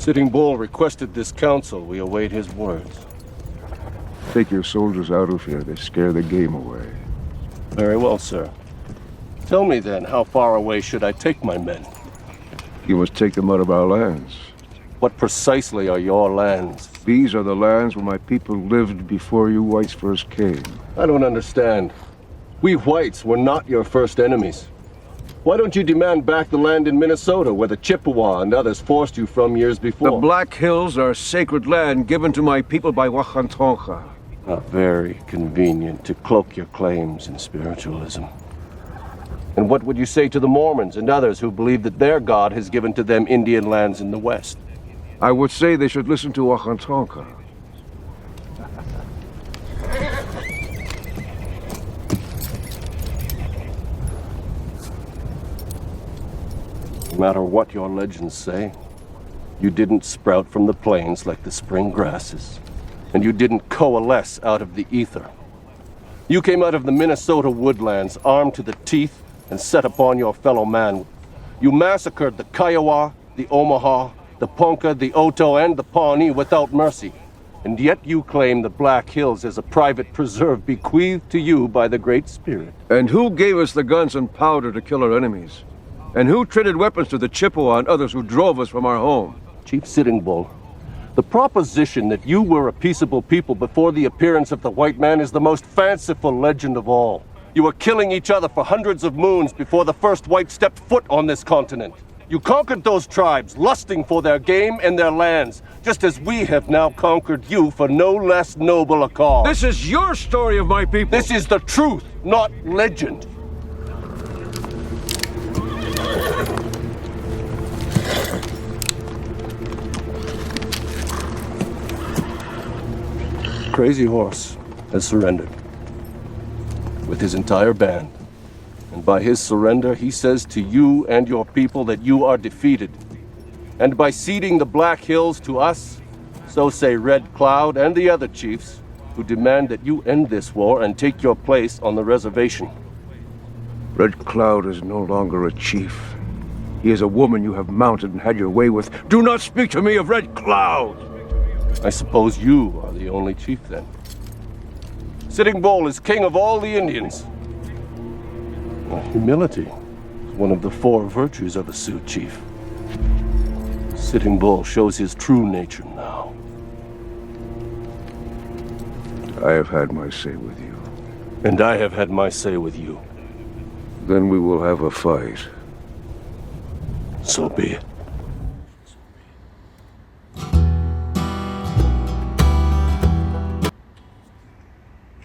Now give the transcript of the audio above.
Sitting Bull requested this council. We await his words. Take your soldiers out of here. They scare the game away. Very well, sir. Tell me then, how far away should I take my men? You must take them out of our lands. What precisely are your lands? These are the lands where my people lived before you whites first came. I don't understand. We whites were not your first enemies. Why don't you demand back the land in Minnesota where the Chippewa and others forced you from years before? The Black Hills are sacred land given to my people by Wakantonka. Not very convenient to cloak your claims in spiritualism. And what would you say to the Mormons and others who believe that their God has given to them Indian lands in the West? I would say they should listen to Wakantonka. No matter what your legends say, you didn't sprout from the plains like the spring grasses, and you didn't coalesce out of the ether. You came out of the Minnesota woodlands, armed to the teeth, and set upon your fellow man. You massacred the Kiowa, the Omaha, the Ponca, the Oto, and the Pawnee without mercy. And yet you claim the Black Hills as a private preserve bequeathed to you by the Great Spirit. And who gave us the guns and powder to kill our enemies? And who traded weapons to the Chippewa and others who drove us from our home? Chief Sitting Bull, the proposition that you were a peaceable people before the appearance of the white man is the most fanciful legend of all. You were killing each other for hundreds of moons before the first white stepped foot on this continent. You conquered those tribes, lusting for their game and their lands, just as we have now conquered you for no less noble a cause. This is your story of my people! This is the truth, not legend. Crazy Horse has surrendered with his entire band. And by his surrender, he says to you and your people that you are defeated. And by ceding the Black Hills to us, so say Red Cloud and the other chiefs, who demand that you end this war and take your place on the reservation. Red Cloud is no longer a chief. He is a woman you have mounted and had your way with. Do not speak to me of Red Cloud! I suppose you are the only chief then. Sitting Bull is king of all the Indians. Well, humility is one of the 4 virtues of a Sioux chief. Sitting Bull shows his true nature now. I have had my say with you. And I have had my say with you. Then we will have a fight. So be it.